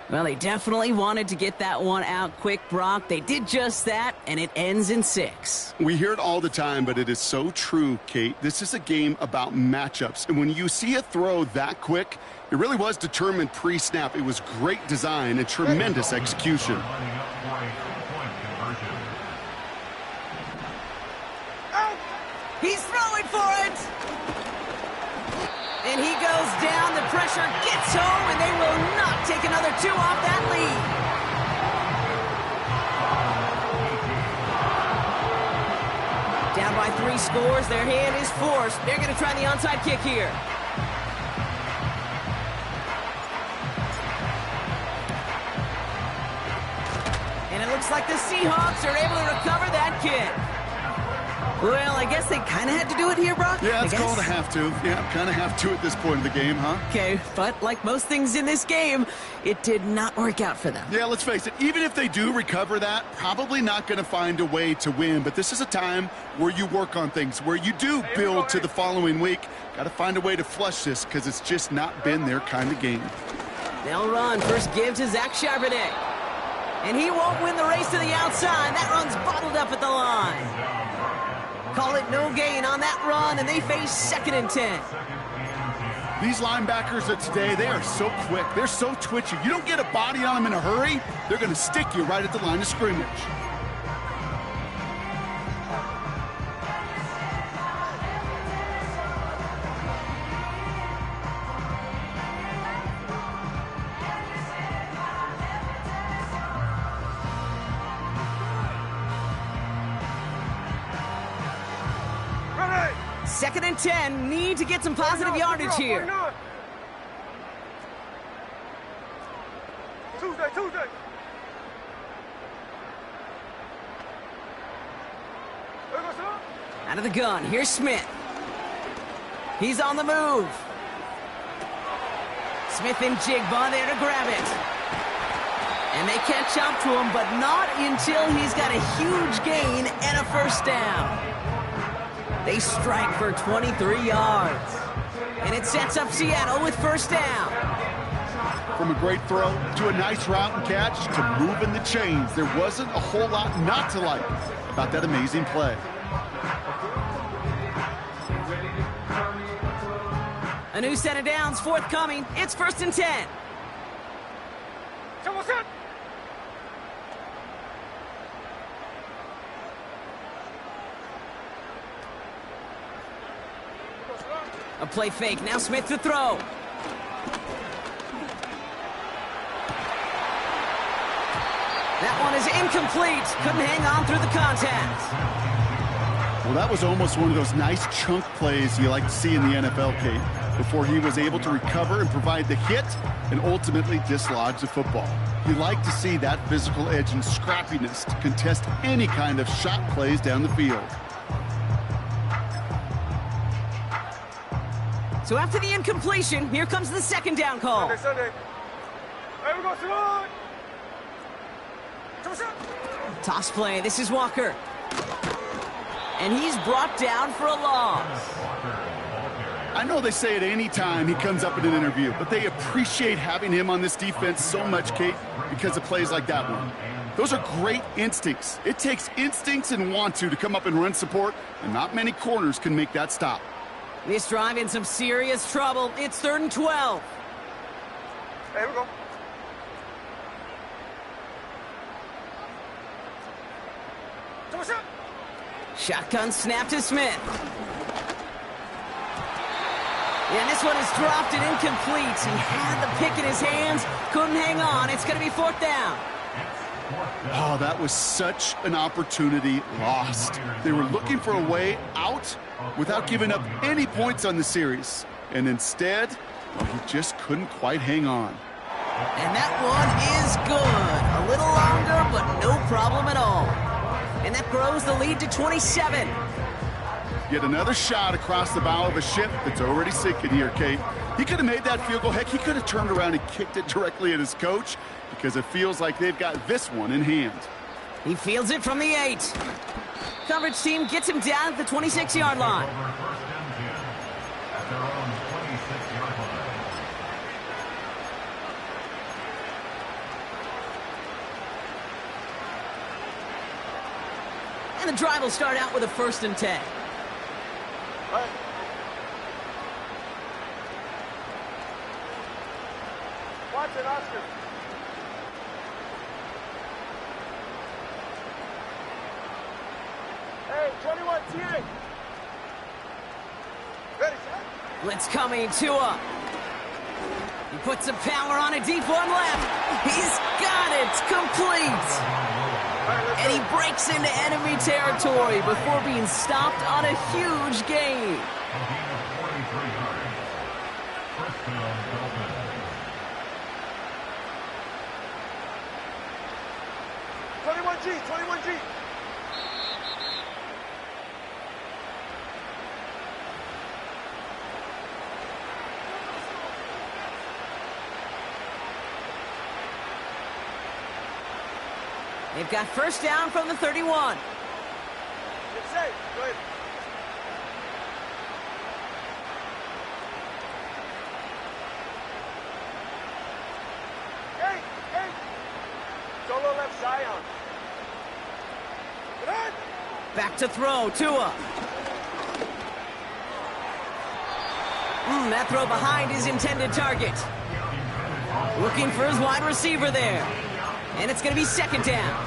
S4: Well, they definitely wanted to get that one out quick, Brock. They did just that, and it ends in 6.
S5: We hear it all the time, but it is so true, Kate. This is a game about matchups. And when you see a throw that quick, it really was determined pre-snap. It was great design and tremendous execution.
S4: pressure, gets home, and they will not take another 2 off that lead. Down by 3 scores, their hand is forced. They're going to try the onside kick here. And it looks like the Seahawks are able to recover that kick. Well, I guess they kind of had to do it here, Brock.
S5: Yeah, it's called a have to. Yeah, kind of have to at this point in the game, huh?
S4: Okay, but like most things in this game, it did not work out for them.
S5: Yeah, let's face it, even if they do recover that, probably not going to find a way to win. But this is a time where you work on things, where you do build to the following week. Got to find a way to flush this because it's just not been their kind of game.
S4: They'll run. First give to Zach Charbonnet. And he won't win the race to the outside. That run's bottled up at the line. Call it no gain on that run, and they face 2nd and 10.
S5: These linebackers of today, they are so quick. They're so twitchy. You don't get a body on them in a hurry, they're going to stick you right at the line of scrimmage.
S6: Ready!
S4: 2nd and 10, need to get some positive yardage here.
S6: Tuesday.
S4: Out of the gun, here's Smith. He's on the move. Smith and Jigba there to grab it. And they catch up to him, but not until he's got a huge gain and a first down. They strike for 23 yards. And it sets up Seattle with first down.
S5: From a great throw to a nice route and catch to moving the chains, there wasn't a whole lot not to like about that amazing play.
S4: A new set of downs forthcoming. It's 1st and 10.
S6: Someone set.
S4: A play fake. Now Smith to throw. That one is incomplete. Couldn't hang on through the contact.
S5: Well, that was almost one of those nice chunk plays you like to see in the NFL, Kate, before he was able to recover and provide the hit and ultimately dislodge the football. You like to see that physical edge and scrappiness to contest any kind of shot plays down the field.
S4: So after the incompletion, here comes the 2nd down call.
S6: Sunday. Hey, we go slide.
S4: Toss play. This is Walker. And he's brought down for a loss.
S5: I know they say it any time he comes up in an interview, but they appreciate having him on this defense so much, Kate, because of plays like that one. Those are great instincts. It takes instincts and want to come up and run support, and not many corners can make that stop.
S4: This drive in some serious trouble. It's 3rd and 12.
S6: Hey, we go. Someone set.
S4: Shotgun snap to Smith. And this one is dropped and incomplete. He had the pick in his hands, couldn't hang on. It's going to be 4th down.
S5: Oh, that was such an opportunity lost. They were looking for a way out without giving up any points on the series. And instead, well, he just couldn't quite hang on.
S4: And that one is good. A little longer, but no problem at all. And that grows the lead to 27.
S5: Yet another shot across the bow of a ship that's already sinking here, Kate. He could have made that field goal. Heck, he could have turned around and kicked it directly at his coach because it feels like they've got this one in hand.
S4: He fields it from the 8. Coverage team gets him down at the 26-yard line. And the drive will start out with a 1st and 10.
S6: Hey. Watch it, Oscar. Hey, 21, TA. Ready, set.
S4: Blitz coming, Tua. He puts some power on a deep one left. He's got it. Complete. And he breaks into enemy territory before being stopped on a huge gain.
S6: 21G.
S4: They've got first down from the 31.
S6: It's safe. Go ahead. Hey. Solo left Zion. Get on.
S4: Back to throw, Tua. That throw behind his intended target. Looking for his wide receiver there. And it's going to be second down.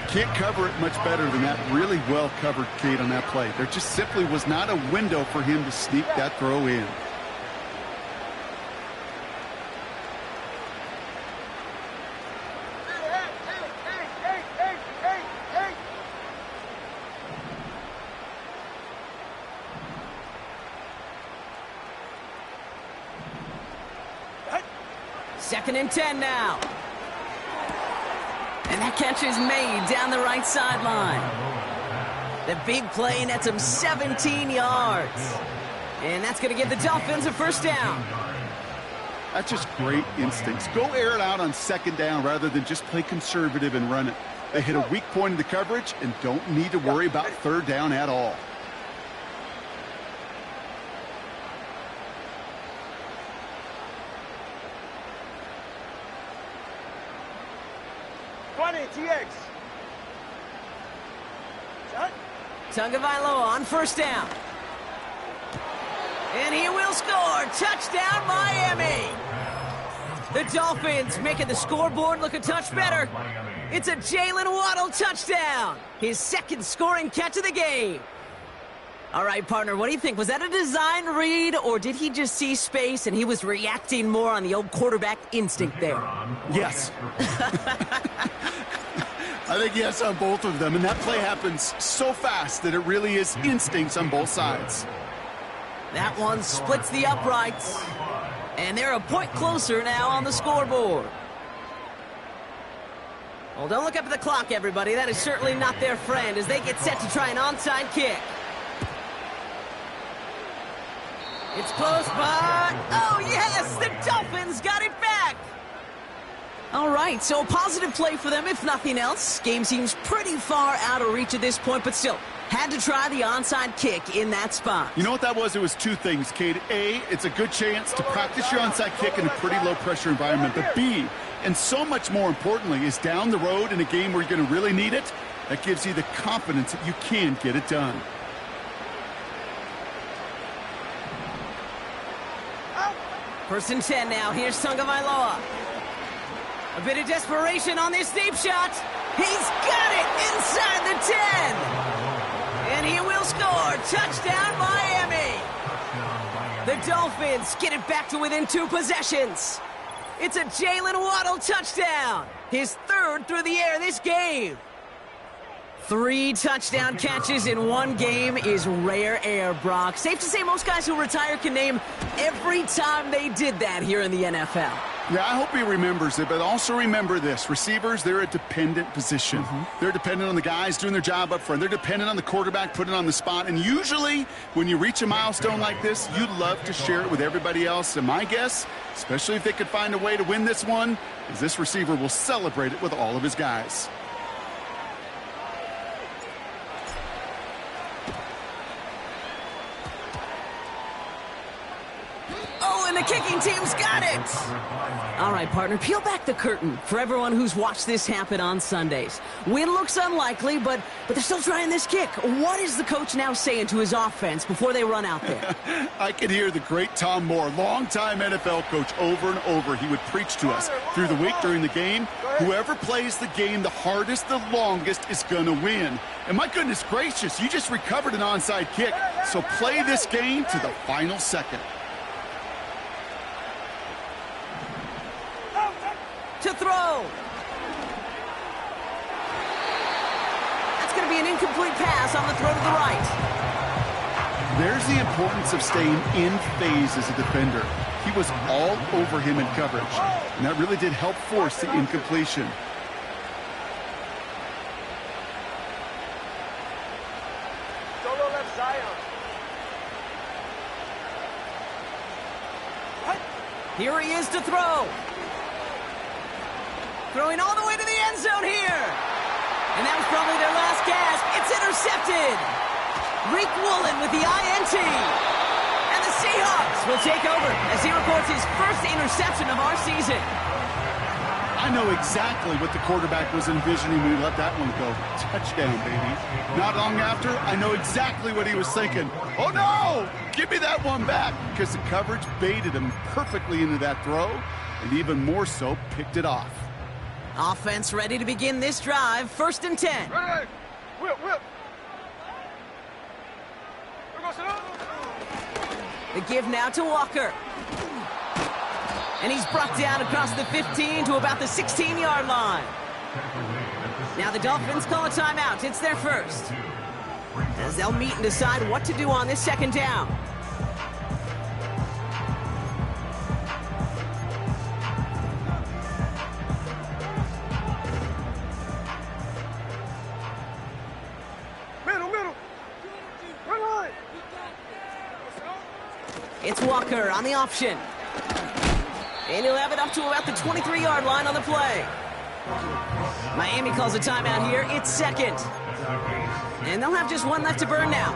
S5: Can't cover it much better than that. Really well covered, Kate, on that play. There just simply was not a window for him to sneak that throw in.
S4: Second and 10 now. And that catch is made down the right sideline. The big play nets him 17 yards. And that's going to give the Dolphins a first down.
S5: That's just great instincts. Go air it out on second down rather than just play conservative and run it. They hit a weak point in the coverage and don't need to worry about third down at all.
S6: TX. Shot.
S4: Tagovailoa on first down. And he will score. Touchdown, Miami. The Dolphins making the scoreboard look a touch better. It's a Jalen Waddle touchdown. His second scoring catch of the game. All right, partner, what do you think? Was that a design read, or did he just see space and he was reacting more on the old quarterback instinct there?
S5: Yes. I think yes on both of them, and that play happens so fast that it really is instincts on both sides.
S4: That one splits the uprights, and they're a point closer now on the scoreboard. Well, don't look up at the clock, everybody. That is certainly not their friend as they get set to try an onside kick. It's close, but oh yes, the Dolphins got it back. All right, so a positive play for them, if nothing else. Game seems pretty far out of reach at this point, but still, had to try the onside kick in that spot.
S5: You know what that was? It was two things, Kate. A, it's a good chance to practice your onside kick in a pretty low-pressure environment. But B, and so much more importantly, is down the road in a game where you're going to really need it, that gives you the confidence that you can get it done.
S4: First and 10 now. Here's Tagovailoa. A bit of desperation on this deep shot. He's got it inside the 10. And he will score. Touchdown, Miami. The Dolphins get it back to within 2 possessions. It's a Jalen Waddle touchdown. His third through the air this game. 3 touchdown catches in one game is rare air, Brock. Safe to say most guys who retire can name every time they did that here in the NFL.
S5: Yeah, I hope he remembers it, but also remember this. Receivers, they're a dependent position. They're dependent on the guys doing their job up front. They're dependent on the quarterback putting it on the spot. And usually, when you reach a milestone like this, you'd love to share it with everybody else. And my guess, especially if they could find a way to win this one, is this receiver will celebrate it with all of his guys.
S4: And the kicking team's got it. All right, partner, peel back the curtain for everyone who's watched this happen on Sundays. Win looks unlikely, but they're still trying this kick. What is the coach now saying to his offense before they run out there?
S5: I can hear the great Tom Moore, longtime NFL coach, over and over. He would preach to us through the week during the game. Whoever plays the game the hardest, the longest, is going to win. And my goodness gracious, you just recovered an onside kick. So play this game to the final second.
S4: throw. That's going to be an incomplete pass on the throw to the right.
S5: There's the importance of staying in phase as a defender. He was all over him in coverage, and that really did help force the incompletion.
S6: Solo left Zion.
S4: Here he is to throw. Throwing all the way to the end zone here. And that was probably their last gasp. It's intercepted. Reek Woolen with the INT. And the Seahawks will take over as he records his first interception of our season.
S5: I know exactly what the quarterback was envisioning when he let that one go. Touchdown, baby. Not long after, I know exactly what he was thinking. Oh, no! Give me that one back! Because the coverage baited him perfectly into that throw, and even more so, picked it off.
S4: Offense ready to begin this drive. 1st and 10.
S6: Ready? Whip. We're going to sit up.
S4: The give now to Walker. And he's brought down across the 15 to about the 16-yard line. Now the Dolphins call a timeout. It's their first. As they'll meet and decide what to do on this 2nd down.
S6: Middle. Run line.
S4: It's Walker on the option. And he'll have it up to about the 23-yard line on the play. Miami calls a timeout here. It's 2nd. And they'll have just one left to burn now.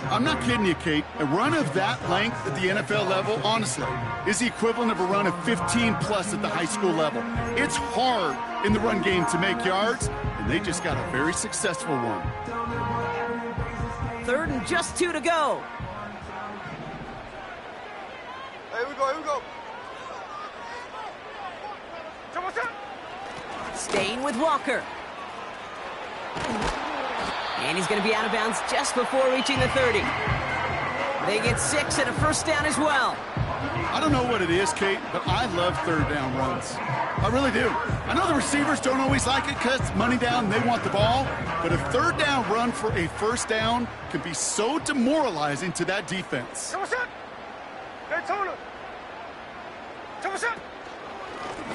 S5: I'm not kidding you, Kate. A run of that length at the NFL level, honestly, is the equivalent of a run of 15-plus at the high school level. It's hard in the run game to make yards, and they just got a very successful one.
S4: 3rd and just 2 to go.
S6: Here we go.
S4: Staying with Walker. And he's going to be out of bounds just before reaching the 30. They get 6 and a 1st down as well.
S5: I don't know what it is, Kate, but I love 3rd down runs. I really do. I know the receivers don't always like it because it's money down and they want the ball, but a 3rd down run for a 1st down can be so demoralizing to that defense.
S6: Daytona.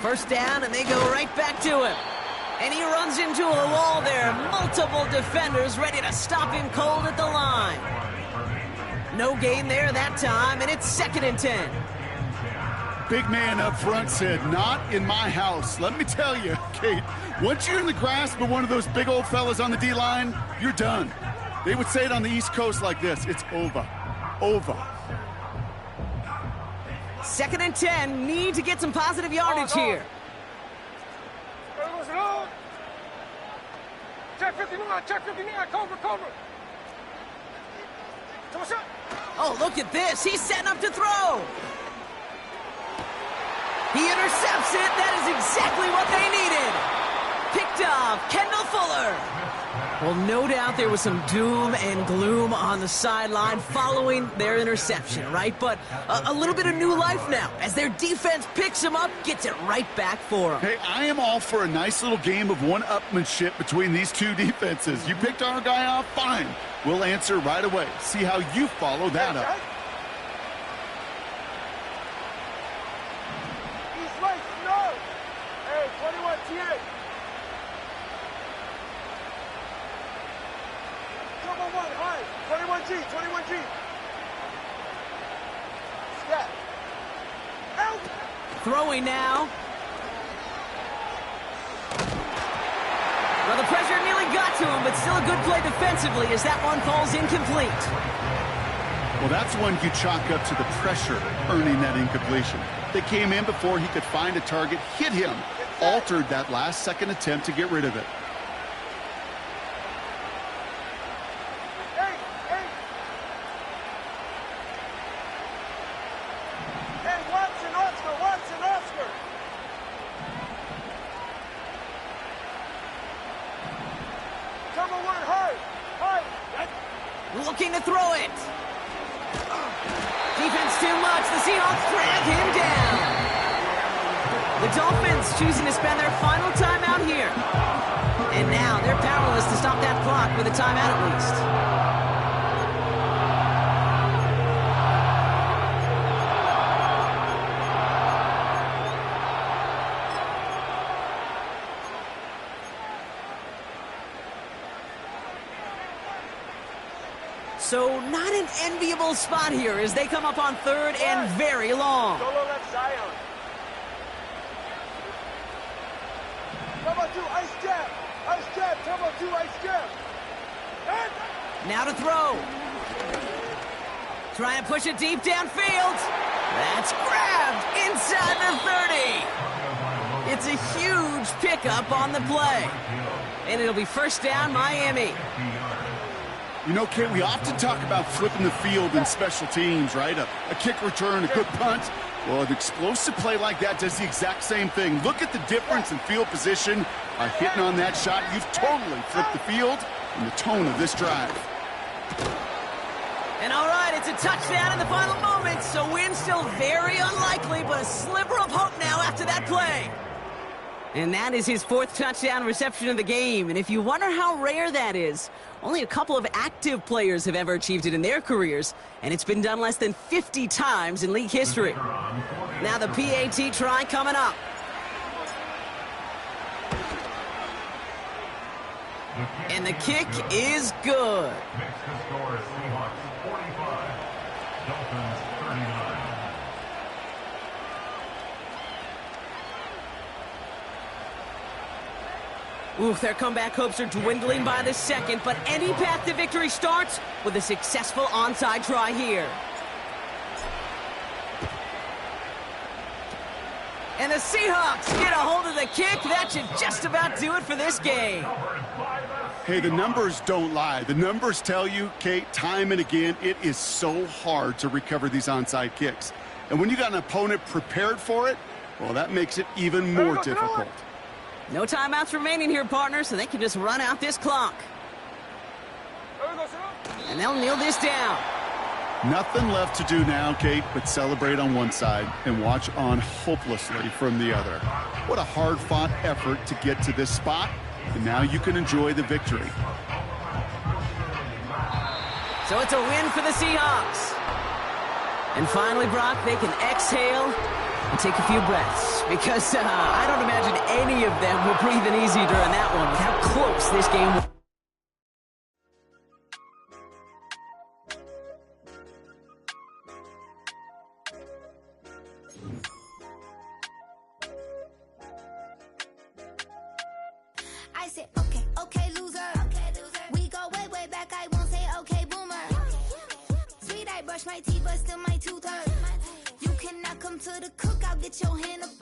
S4: 1st down, and they go right back to him. And he runs into a wall there. Multiple defenders ready to stop him cold at the line. No gain there that time, and it's 2nd and 10.
S5: Big man up front said, not in my house. Let me tell you, Kate, once you're in the grasp of one of those big old fellas on the D-line, you're done. They would say it on the East Coast like this, it's over.
S4: 2nd and 10, need to get some positive yardage here.
S6: Check 59, Cobra.
S4: Oh, look at this. He's setting up to throw. He intercepts it. That is exactly what they needed. Picked off Kendall Fuller. Well, no doubt there was some doom and gloom on the sideline following their interception, right? But a little bit of new life now as their defense picks him up, gets it right back for him.
S5: Hey, I am all for a nice little game of one-upmanship between these two defenses. You picked our guy off, fine. We'll answer right away. See how you follow that up.
S6: He's right, no. Hey, 21 TA. Come on, high. 21G. Scat. Out.
S4: Throwing now. Well, the pressure nearly got to him, but still a good play defensively as that one falls incomplete.
S5: Well, that's one you chalk up to the pressure earning that incompletion. They came in before he could find a target, hit him, altered that last-second attempt to get rid of it.
S6: Oscar. Come on, high.
S4: Looking to throw it. Defense too much. The Seahawks drag him down. The The Dolphins choosing to spend their final timeout here. And now they're powerless to stop that clock with a timeout at least. So not an enviable spot here as they come up on third and very long.
S6: Solo left Zion. Turbo 2, ice jab. Ice jab, turbo 2, ice jab.
S4: Now to throw. Trying to push it deep downfield. That's grabbed inside the 30. It's a huge pickup on the play. And it'll be first down, Miami.
S5: You know, Kate, we often talk about flipping the field in special teams, right? A kick return, a good punt. Well, an explosive play like that does the exact same thing. Look at the difference in field position. By hitting on that shot, you've totally flipped the field and the tone of this drive.
S4: And all right, it's a touchdown in the final moments, so win still very unlikely, but a sliver of hope now after that play. And that is his 4th touchdown reception of the game. And if you wonder how rare that is, only a couple of active players have ever achieved it in their careers, and it's been done less than 50 times in league history. Now the PAT try coming up. And the kick is good.
S7: Next score is Seahawks 45, Dolphins 39.
S4: Oof, their comeback hopes are dwindling by the second, but any path to victory starts with a successful onside try here. And the Seahawks get a hold of the kick. That should just about do it for this game.
S5: Hey, the numbers don't lie. The numbers tell you, Kate, time and again, it is so hard to recover these onside kicks. And when you got an opponent prepared for it, well, that makes it even more difficult.
S4: No timeouts remaining here, partner, so they can just run out this clock. And they'll kneel this down.
S5: Nothing left to do now, Kate, but celebrate on one side and watch on hopelessly from the other. What a hard-fought effort to get to this spot, and now you can enjoy the victory.
S4: So it's a win for the Seahawks. And finally, Brock, they can exhale and take a few breaths, because I don't imagine any of them were breathing easy during that one with how close this game was.
S8: I said, okay, okay, loser. We go way, way back. I won't say, okay, boomer. Sweet, I brush my teeth, but still my tooth hurt. You cannot come to the cookout, get your hand up